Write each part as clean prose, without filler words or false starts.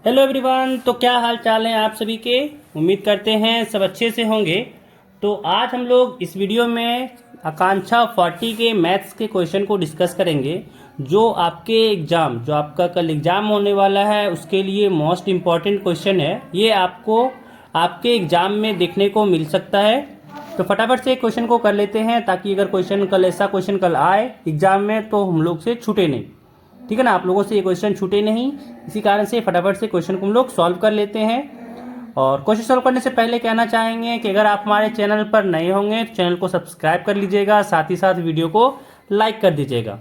Hello everyone. तो क्या हाल चाल है आप सभी के। उम्मीद करते हैं सब अच्छे से होंगे। तो आज हम लोग इस वीडियो में आकांक्षा 40 के मैथ्स के क्वेश्चन को डिस्कस करेंगे, जो आपके एग्ज़ाम, जो आपका कल एग्ज़ाम होने वाला है उसके लिए मोस्ट इम्पॉर्टेंट क्वेश्चन है। ये आपको आपके एग्ज़ाम में देखने को मिल सकता है। तो फटाफट से क्वेश्चन को कर लेते हैं, ताकि अगर क्वेश्चन कल ऐसा क्वेश्चन कल आए एग्ज़ाम में तो हम लोग से छूटे नहीं। ठीक है ना, आप लोगों से ये क्वेश्चन छूटे नहीं, इसी कारण से फटाफट से क्वेश्चन को हम लोग सॉल्व कर लेते हैं। और क्वेश्चन सॉल्व करने से पहले कहना चाहेंगे कि अगर आप हमारे चैनल पर नए होंगे तो चैनल को सब्सक्राइब कर लीजिएगा, साथ ही साथ वीडियो को लाइक कर दीजिएगा।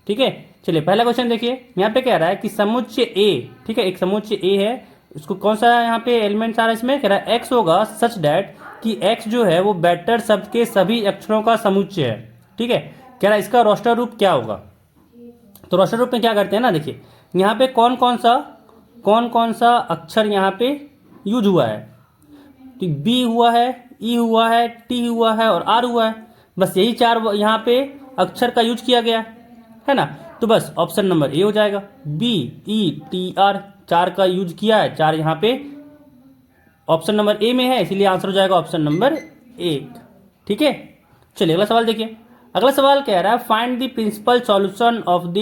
ठीक है, चलिए पहला क्वेश्चन देखिए। यहाँ पे कह रहा है कि समुच्चय ए, ठीक है, एक समुच्चय ए है, उसको कौन सा यहाँ पे एलिमेंट्स आ रहा है, इसमें कह रहा है एक्स होगा सच डैट कि एक्स जो है वो बेटर शब्द के सभी अक्षरों का समुच्चय है। ठीक है, कह रहा है इसका रोस्टर रूप क्या होगा। तो रोस्टर रूप में क्या करते हैं ना, देखिए यहाँ पे कौन कौन सा अक्षर यहाँ पे यूज हुआ है। तो बी हुआ है, ई हुआ है, टी हुआ है और आर हुआ है। बस यही चार यहाँ पे अक्षर का यूज किया गया है ना। तो बस ऑप्शन नंबर ए हो जाएगा, बी ई टी आर, चार का यूज किया है, चार यहाँ पे ऑप्शन नंबर ए में है, इसीलिए आंसर हो जाएगा ऑप्शन नंबर एक। ठीक है, चलिए अगला सवाल देखिए। अगला सवाल कह रहा है find the principal solution of the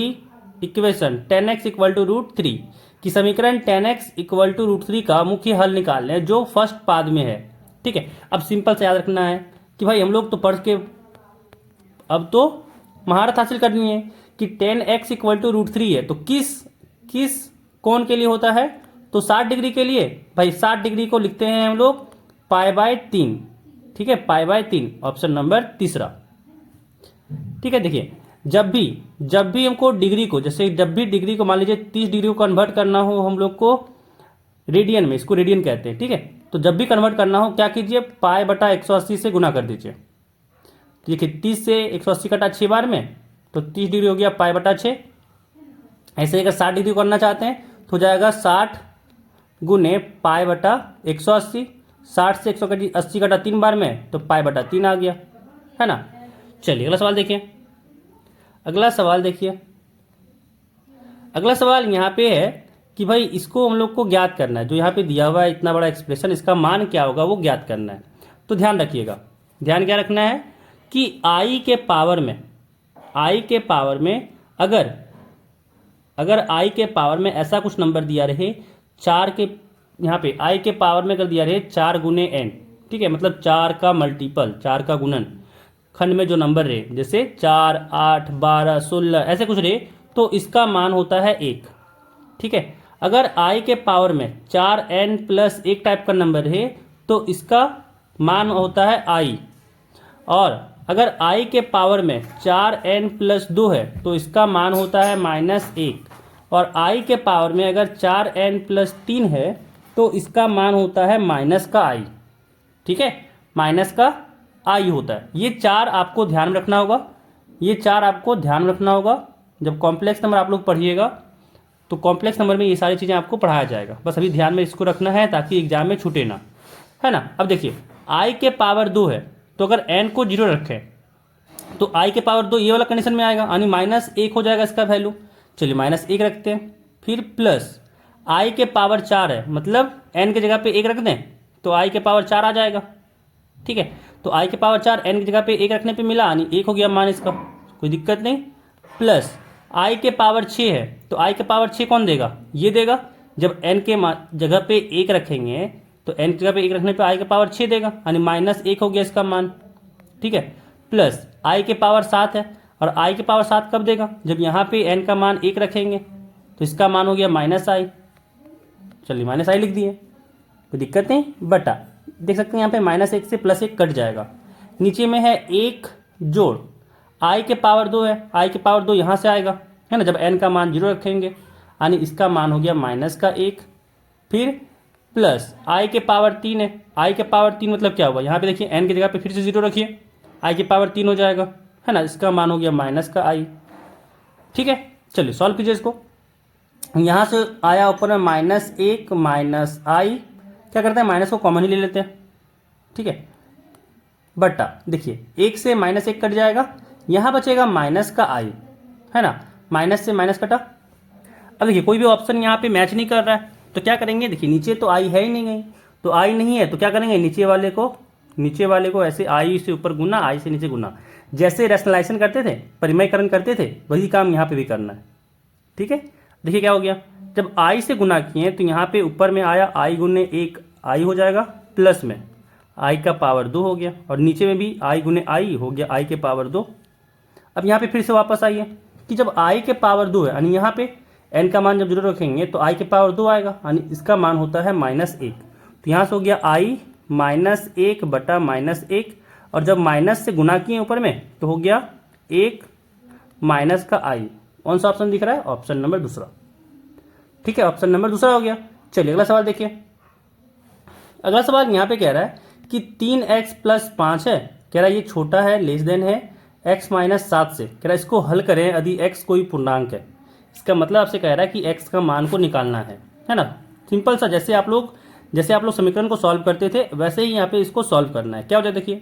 equation 10x equal to √3 कि समीकरण 10x इक्वल टू √3 का मुख्य हल निकाल लें जो फर्स्ट पाद में है। ठीक है, अब सिंपल से याद रखना है कि भाई हम लोग तो पढ़ के अब तो महारत हासिल करनी है कि 10x इक्वल टू √3 है, तो किस कोण के लिए होता है, तो 60 डिग्री के लिए। भाई 60 डिग्री को लिखते हैं हम लोग π/3। ठीक है, π/3 ऑप्शन नंबर तीसरा। ठीक है, देखिए जब भी हमको डिग्री को, जैसे जब भी डिग्री को मान लीजिए 30 डिग्री को कन्वर्ट करना हो हम लोग को रेडियन में, इसको रेडियन कहते हैं। ठीक है, तो जब भी कन्वर्ट करना हो क्या कीजिए, π/180 से गुना कर दीजिए। देखिए 30 से 180 कटा 6 बार में, तो 30 डिग्री हो गया π/6। ऐसे अगर 60 डिग्री करना चाहते हैं तो हो जाएगा 60 गुने π/180। 60 से 180 कटा 3 बार में, तो π/3 आ गया, है ना। चलिए अगला सवाल देखिए। अगला सवाल यहाँ पे है कि भाई इसको हम लोग को ज्ञात करना है, जो यहाँ पे दिया हुआ है इतना बड़ा एक्सप्रेशन, इसका मान क्या होगा वो ज्ञात करना है। तो ध्यान रखिएगा, ध्यान क्या रखना है कि आई के पावर में अगर आई के पावर में ऐसा कुछ नंबर दिया रहे, चार के, यहाँ पे आई के पावर में अगर दिया रहे 4 गुने n, ठीक है, मतलब 4 का मल्टीपल, 4 का गुणन, खंड में जो नंबर रहे जैसे 4, 8, 12, 16 ऐसे कुछ रहे, तो इसका मान होता है 1। ठीक है, अगर i के पावर में 4n + 1 टाइप का नंबर रहे तो इसका मान होता है i, और अगर i के पावर में 4n + 2 है तो इसका मान होता है -1, और i के पावर में अगर 4n + 3 है तो इसका मान होता है माइनस का i। ठीक है, माइनस का आई होता है। ये चार आपको ध्यान रखना होगा, जब कॉम्प्लेक्स नंबर आप लोग पढ़िएगा तो कॉम्प्लेक्स नंबर में ये सारी चीज़ें आपको पढ़ाया जाएगा। बस अभी ध्यान में इसको रखना है ताकि एग्जाम में छूटे ना, है ना। अब देखिए आई के पावर 2 है, तो अगर एन को 0 रखें तो आई के पावर 2 ये वाला कंडीशन में आएगा, यानी -1 हो जाएगा इसका वैल्यू। चलिए -1 रखते हैं, फिर प्लस आई के पावर 4 है, मतलब एन की जगह पे 1 रख दें तो आई के पावर 4 आ जाएगा। ठीक है, तो आई के पावर 4 एन की जगह पे 1 रखने पे मिला, यानी 1 हो गया मान इसका, कोई दिक्कत नहीं। प्लस आई के पावर 6 है, तो आई के पावर 6 कौन देगा, ये देगा। जब एन के जगह पे 1 रखेंगे तो एन की जगह पे 1 रखने पे आई के पावर 6 देगा, यानी -1 हो गया इसका मान। ठीक है, प्लस आई के पावर 7 है, और आई के पावर 7 कब देगा, जब यहाँ पे एन का मान 1 रखेंगे, तो इसका मान हो गया -i। चलिए -i लिख दिए, कोई दिक्कत नहीं, बटा देख सकते हैं यहाँ पे -1 से +1 कट जाएगा। नीचे में है 1 जोड़ आई के पावर 2 है, आई के पावर 2 यहाँ से आएगा, है ना, जब n का मान 0 रखेंगे, यानी इसका मान हो गया -1। फिर प्लस आई के पावर 3 है, आई के पावर 3 मतलब क्या हुआ, यहाँ पे देखिए n की जगह पे फिर से 0 रखिए, आई के पावर 3 हो जाएगा, है ना, इसका मान हो गया -i। ठीक है, चलिए सॉल्व कीजिए इसको। यहाँ से आया ऊपर में -1 -i, क्या करते हैं माइनस को कॉमन ही ले लेते हैं। ठीक है, बटा देखिए 1 से -1 कट जाएगा, यहाँ बचेगा माइनस का i, है ना, माइनस से माइनस कटा। अब देखिए कोई भी ऑप्शन यहाँ पे मैच नहीं कर रहा है, तो क्या करेंगे, देखिए नीचे तो आई है ही नहीं गई, तो आई नहीं है तो क्या करेंगे, नीचे वाले को ऐसे आई से ऊपर गुना, आई से नीचे गुना। जैसे रैशनलाइजेशन करते थे, परिमयकरण करते थे, वही काम यहाँ पे भी करना है। ठीक है, देखिए क्या हो गया, जब आई से गुना किए तो यहाँ पे ऊपर में आया आई गुने एक आई हो जाएगा, प्लस में आई का पावर 2 हो गया, और नीचे में भी आई गुने आई हो गया आई के पावर 2। अब यहाँ पे फिर से वापस आइए कि जब आई के पावर 2 है, यानी यहाँ पे एन का मान जब जरूर रखेंगे तो आई के पावर 2 आएगा, यानी इसका मान होता है -1। तो यहाँ से हो गया आई -1 बटा -1, और जब माइनस से गुना किए ऊपर में तो हो गया 1 माइनस का आई। कौन सा ऑप्शन दिख रहा है, ऑप्शन नंबर दूसरा। ठीक है, ऑप्शन नंबर दूसरा हो गया। चलिए अगला सवाल देखिए। अगला सवाल यहाँ पे कह रहा है कि 3x + 5 है, कह रहा है ये छोटा है, लेस देन है x - 7 से। कह रहा है इसको हल करें यदि x कोई पूर्णांक है। इसका मतलब आपसे कह रहा है कि x का मान को निकालना है ना। सिंपल सा, जैसे आप लोग समीकरण को सॉल्व करते थे वैसे ही यहाँ पे इसको सॉल्व करना है। क्या हो जाए, देखिए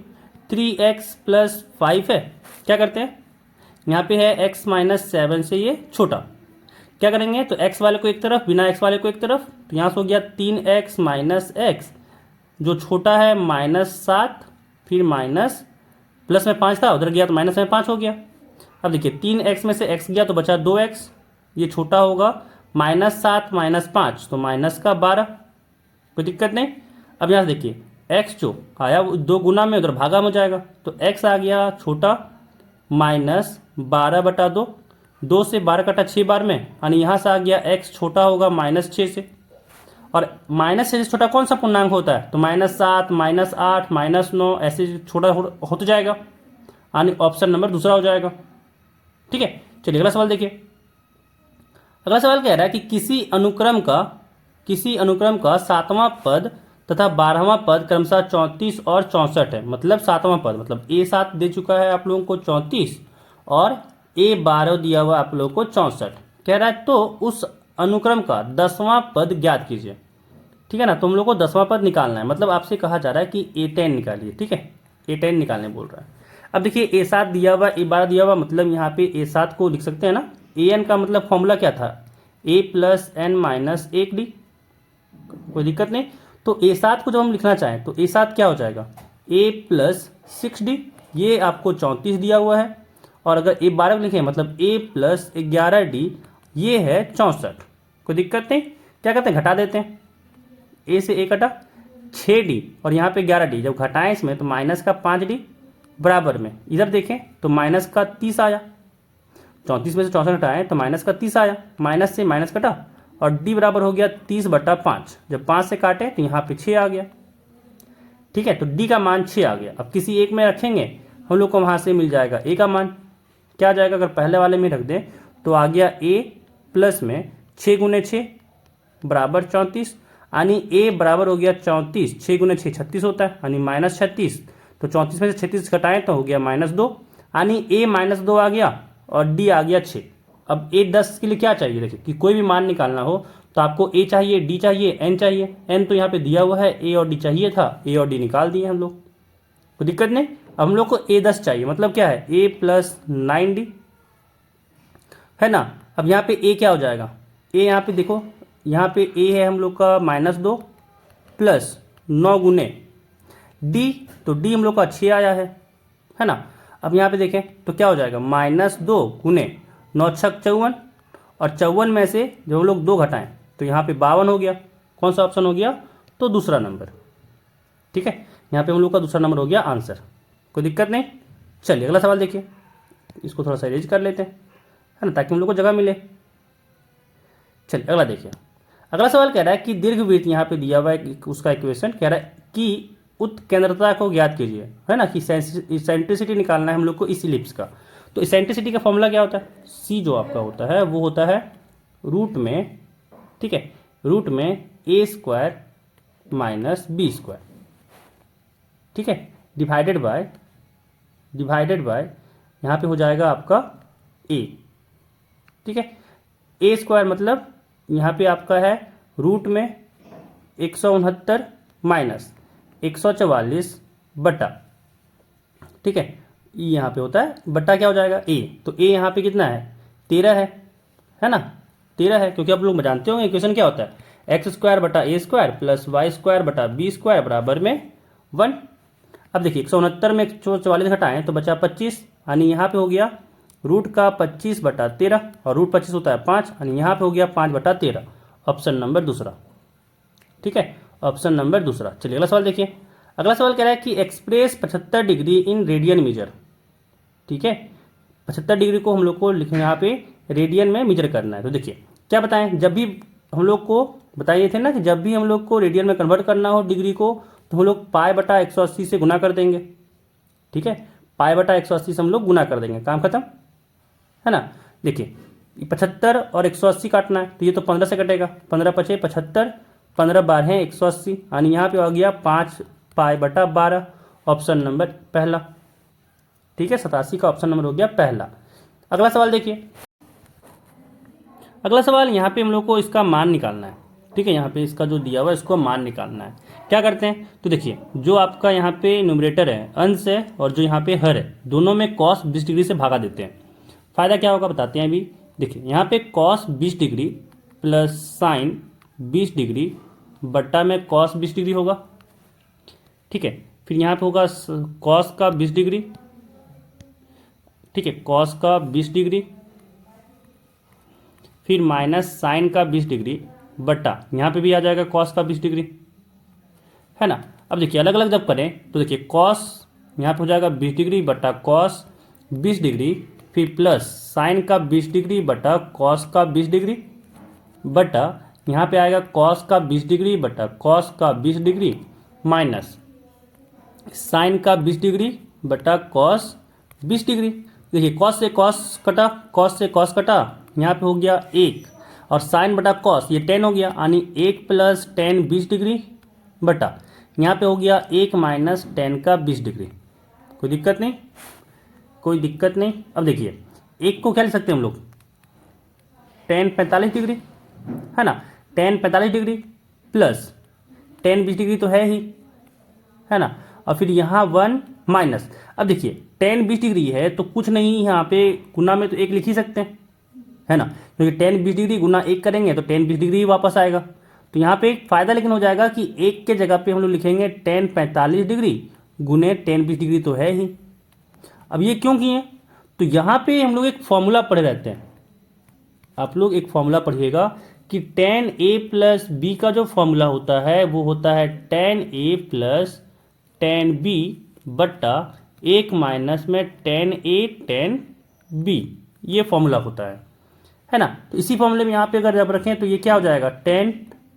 3x + 5 है, क्या करते हैं, यहाँ पे है x - 7 से ये छोटा, क्या करेंगे, तो x वाले को एक तरफ, बिना x वाले को एक तरफ, तो यहाँ से हो गया 3x - x, जो छोटा है -7, फिर माइनस, प्लस में 5 था उधर गया तो माइनस में 5 हो गया। अब देखिए 3x में से x गया तो बचा 2x, ये छोटा होगा, -7 - 5 तो -12, कोई दिक्कत नहीं। अब यहाँ से देखिए x जो आया वो 2 गुना में उधर भागा में हो जाएगा, तो x आ गया छोटा -12/2, 2 से 12 कटा 6 बार में, यानी यहाँ से आ गया x छोटा होगा -6 से। और -6 से छोटा कौन सा पूर्णांक होता है, तो -7 -8 -9 ऐसे छोटा होता जाएगा, यानी ऑप्शन नंबर दूसरा हो जाएगा। ठीक है, चलिए अगला सवाल देखिए। अगला सवाल कह रहा है कि किसी अनुक्रम का 7वां पद तथा 12वां पद क्रमशः 34 और 64 है। मतलब 7वां पद मतलब A7 दे चुका है आप लोगों को 34, और A12 दिया हुआ आप लोगों को 64। कह रहा है तो उस अनुक्रम का 10वां पद ज्ञात कीजिए। ठीक है ना, तो हम लोग को 10वां पद निकालना है, मतलब आपसे कहा जा रहा है कि A10 निकालिए। ठीक है, A10 निकालने बोल रहा है। अब देखिए A7 दिया हुआ, A12 दिया हुआ, मतलब यहाँ पे A7 को लिख सकते हैं ना, AN का मतलब फॉर्मूला क्या था, A + n - 1D, कोई दिक्कत नहीं। तो A7 को जब हम लिखना चाहें तो A7 क्या हो जाएगा, A + 6D, ये आपको 34 दिया हुआ है, और अगर A12 लिखें मतलब A + 11D, ये है 64, कोई दिक्कत नहीं। क्या करते हैं, घटा देते हैं, A से A कटा 6D, और यहाँ पे 11D, जब घटाएं इसमें तो -5D बराबर में, इधर देखें तो -30 आया, 34 में से 64 हटाएं तो -30 आया, माइनस से माइनस कटा, और D बराबर हो गया 30/5, जब 5 से काटे तो यहाँ पे 6 आ गया। ठीक है, तो D का मान 6 आ गया। अब किसी एक में रखेंगे हम लोग को वहाँ से मिल जाएगा A का मान, क्या आ जाएगा, अगर पहले वाले में रख दें तो आ गया A प्लस में 6 × 6 बराबर 34, यानी A बराबर हो गया 34, 6 × 6 36 होता है, यानी -36, तो 34 में से 36 घटाएं तो हो गया -2, यानी A -2 आ गया और D आ गया 6। अब A10 के लिए क्या चाहिए, देखिए कि कोई भी मान निकालना हो तो आपको A चाहिए, D चाहिए, N चाहिए। N तो यहाँ पे दिया हुआ है, A और D चाहिए था, A और D निकाल दिए हम लोग, कोई दिक्कत नहीं। अब हम लोग को A10 चाहिए, मतलब क्या है, A + 9D है ना। अब यहाँ पे A क्या हो जाएगा, A यहाँ पे देखो, यहाँ पे A है हम लोग का -2 प्लस 9 गुने D, तो D हम लोग का 6 आया है ना। अब यहाँ पे देखें तो क्या हो जाएगा, -2 गुने 9 × 6 = 54, और 54 में से जब हम लोग 2 घटाएं तो यहाँ पे 52 हो गया। कौन सा ऑप्शन हो गया, तो दूसरा नंबर। ठीक है, यहाँ पे हम लोग का दूसरा नंबर हो गया आंसर, कोई दिक्कत नहीं। चलिए अगला सवाल देखिए, इसको थोड़ा सा इरेज कर लेते हैं, है ना, ताकि हम लोग को जगह मिले। चलिए अगला देखिए। अगला सवाल कह रहा है कि दीर्घवृत्त यहाँ पे दिया हुआ है, उसका इक्वेशन कह रहा है कि उत्केंद्रता को ज्ञात कीजिए, है ना, कि सेंट्रिसिटी निकालना है हम लोग को इस इलिप्स का। तो सेंट्रिसिटी का फॉर्मूला क्या होता है, C जो आपका होता है वो होता है रूट में, ठीक है, रूट में A² - B², ठीक है, डिवाइडेड बाय यहाँ पे हो जाएगा आपका A। ठीक है, A² मतलब यहाँ पे आपका है रूट में 169 माइनस 144 बटा, ठीक है, यहाँ पे होता है बट्टा, क्या हो जाएगा A, तो A यहाँ पे कितना है 13 है ना, 13 है, क्योंकि आप लोग जानते होंगे इक्वेशन क्या होता है, एक्स स्क्वायर बटा ए स्क्वायर प्लस वाई स्क्वायर बटा बी स्क्वायर बराबर में 1। अब देखिए 169 में 144 घटाएं तो बचा 25, यानी यहाँ पे हो गया रूट का 25 बटा 13 और रूट 25 होता है 5, यानी यहाँ पे हो गया 5 बटा 13। ऑप्शन नंबर दूसरा। ठीक है, ऑप्शन नंबर दूसरा। चलिए अगला सवाल देखिए। अगला सवाल कह रहा है कि express 75 degree in radian measure. ठीक है, 75 डिग्री को हम लोग को लिखना यहाँ पे रेडियन में मीजर करना है। तो देखिए क्या बताएं, जब भी हम लोग को बताइए थे ना कि जब भी हम लोग को रेडियन में कन्वर्ट करना हो डिग्री को तो हम लोग पाई बटा 180 से गुना कर देंगे। ठीक है, पाई बटा 180 से हम लोग गुना कर देंगे, काम खत्म, है ना। देखिए 75 और 180 काटना है तो ये तो 15 से कटेगा, 15 पचे 75, 15 12 है 180, यानी यहाँ पे आ गया 5 पाई बटा 12। ऑप्शन नंबर पहला। ठीक है, 87 का ऑप्शन नंबर हो गया पहला। अगला सवाल देखिए। अगला सवाल यहाँ पे हम लोग को इसका मान निकालना है। ठीक है, यहाँ पे इसका जो दिया हुआ है इसको मान निकालना है। क्या करते हैं, तो देखिए जो आपका यहाँ पे न्यूमरेटर है अंश है और जो यहाँ पे हर है दोनों में कॉस 20 डिग्री से भागा देते हैं। फायदा क्या होगा बताते हैं अभी। देखिए यहाँ पे cos 20 degree plus sign 20 degree बट्टा में कॉस 20 डिग्री होगा। ठीक है, फिर यहाँ पे होगा कॉस का 20 डिग्री। ठीक है, कॉस का 20 डिग्री, फिर माइनस साइन का 20 डिग्री बट्टा यहाँ पे भी आ जाएगा कॉस का 20 डिग्री, है ना। अब देखिए अलग अलग जब करें तो देखिए कॉस यहाँ पे हो जाएगा 20 डिग्री बट्टा कॉस 20 डिग्री, फिर प्लस साइन का 20 डिग्री बट्टा कॉस का 20 डिग्री बट्टा यहाँ पे आएगा कॉस का 20 डिग्री बट्टा कॉस का 20 डिग्री माइनस साइन का 20 डिग्री बट्टा कॉस 20 डिग्री। देखिए कॉस से कॉस कटा, कॉस से कॉस कटा, यहाँ पे हो गया 1 और साइन बटा कॉस ये 10 हो गया, यानी 1 प्लस 10 20 डिग्री बटा यहाँ पे हो गया 1 माइनस 10 का 20 डिग्री। कोई दिक्कत नहीं, कोई दिक्कत नहीं। अब देखिए एक को क्या लिख सकते हैं हम लोग, tan 45 डिग्री, है ना। tan 45 degree plus tan 20 degree तो है ही, है ना। और फिर यहाँ 1 माइनस, अब देखिए tan 20 डिग्री है तो कुछ नहीं यहाँ पे गुना में तो 1 लिख ही सकते हैं, है ना, क्योंकि tan 20 डिग्री गुना 1 करेंगे तो tan 20 डिग्री ही वापस आएगा। तो यहाँ पे एक फ़ायदा लेकिन हो जाएगा कि 1 के जगह पे हम लोग लिखेंगे tan 45 डिग्री गुने tan 20 डिग्री तो है ही। अब ये क्यों किए, तो यहाँ पे हम लोग एक फॉर्मूला पढ़े रहते हैं, आप लोग एक फॉर्मूला पढ़िएगा कि tan a प्लस बी का जो फॉर्मूला होता है वो होता है tan a plus tan b बट्टा 1 माइनस में tan a tan b, ये फॉर्मूला होता है ना। तो इसी फॉर्मूले में यहाँ पे अगर जब रखें तो ये क्या हो जाएगा, tan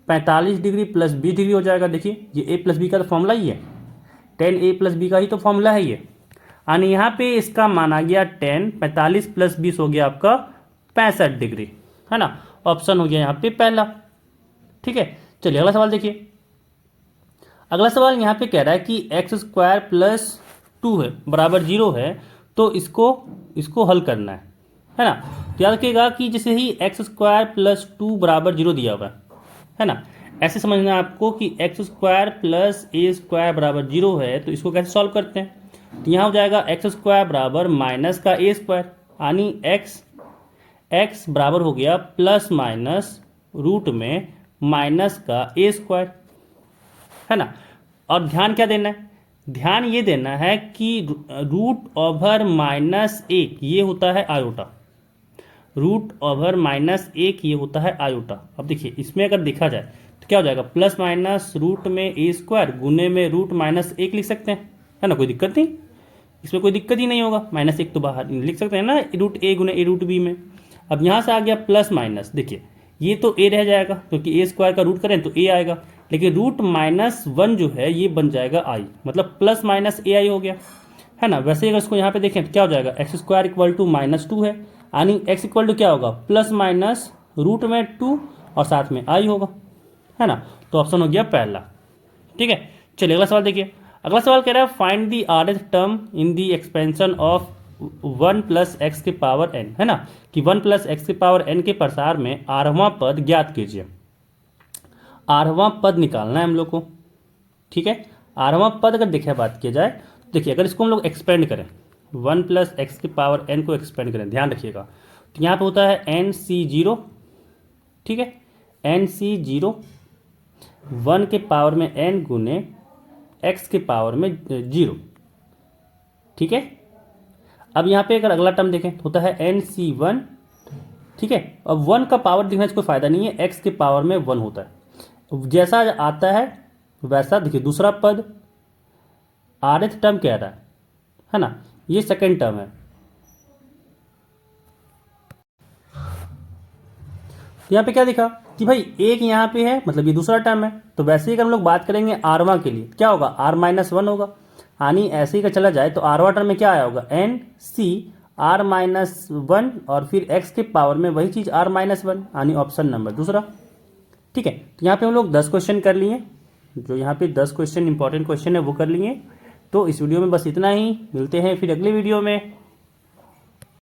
45 डिग्री प्लस 20 डिग्री हो जाएगा। देखिए ये a प्लस बी का तो फॉर्मूला ही है, tan a प्लस बी का ही तो फॉर्मूला है ये, यानी यहाँ पे इसका मान आ गया tan 45 प्लस 20 हो गया आपका 65 डिग्री, है ना। ऑप्शन हो गया यहाँ पे पहला। ठीक है, चलिए अगला सवाल देखिए। अगला सवाल यहाँ पे कह रहा है कि एक्स स्क्वायर प्लस 2 है बराबर 0 है, तो इसको हल करना है ना। तो याद रखिएगा कि जैसे ही एक्स स्क्वायर प्लस 2 बराबर 0 दिया हुआ है ना, ऐसे समझना है आपको कि एक्स स्क्वायर प्लस ए स्क्वायर बराबर 0 है, तो इसको कैसे सॉल्व करते हैं। तो यहाँ हो जाएगा एक्स स्क्वायर बराबर माइनस का ए स्क्वायर, यानी एक्स बराबर हो गया प्लस माइनस रूट में माइनस का ए स्क्वायर, है ना। और ध्यान क्या देना है, ध्यान ये देना है कि रूट ओवर माइनस 1 ये होता है आयोटा, रूट ओवर माइनस 1 ये होता है आयोटा। अब देखिए इसमें अगर देखा जाए तो क्या हो जाएगा, प्लस माइनस रूट में ए स्क्वायर गुने में रूट माइनस 1 लिख सकते हैं, है ना। कोई दिक्कत नहीं, इसमें कोई दिक्कत ही नहीं होगा, माइनस 1 तो बाहर लिख सकते हैं ना, रूट ए गुने ए रूट बी में। अब यहाँ से आ गया प्लस माइनस, देखिए ये तो ए रह जाएगा क्योंकि ए स्क्वायर का रूट करें तो ए आएगा, लेकिन रूट माइनस 1 जो है ये बन जाएगा आई, मतलब प्लस माइनस ए आई हो गया, है ना। वैसे अगर इसको यहाँ पे देखें तो क्या हो जाएगा, X square equal to minus 2 है, यानी एक्स इक्वल टू क्या होगा, प्लस माइनस रूट में 2 और साथ में आई होगा, है ना। तो ऑप्शन हो गया पहला। ठीक है, चलिए अगला सवाल देखिए। अगला सवाल कह रहा है find the RH term in the expansion of 1 plus x के पावर एन, है ना, कि 1 प्लस एक्स के पावर एन के प्रसार में आठवां पद ज्ञात कीजिए। आठवां पद निकालना है हम लोग को। ठीक है, आठवां पद अगर देखिए बात किया जाए, देखिए अगर इसको हम लोग एक्सपेंड करें 1 प्लस एक्स के पावर एन को एक्सपेंड करें, ध्यान रखिएगा, तो यहाँ पे होता है एन सी 0, ठीक है, एन सी 0 1 के पावर में n गुने x के पावर में 0। ठीक है, अब यहाँ पे अगर अगला टर्म देखें तो होता है NC1। ठीक है, अब 1 का पावर दिखने से कोई फायदा नहीं है, x के पावर में 1 होता है। जैसा आता है वैसा देखिए, दूसरा पद rth टर्म कह रहा है ना, ये सेकेंड टर्म है। यहाँ पे क्या दिखा कि भाई एक यहाँ पे है, मतलब ये दूसरा टर्म है। तो वैसे ही अगर हम लोग बात करेंगे आरवा के लिए, क्या होगा, r-1 होगा। यानी ऐसे ही का चला जाए तो आरवा टर्म में क्या आया होगा, NC r-1 और फिर x के पावर में वही चीज r-1, यानी ऑप्शन नंबर दूसरा। ठीक है, तो यहाँ पे हम लोग 10 क्वेश्चन कर लिए, जो यहाँ पे 10 क्वेश्चन इंपॉर्टेंट क्वेश्चन है वो कर लिए। तो इस वीडियो में बस इतना ही, मिलते हैं फिर अगले वीडियो में।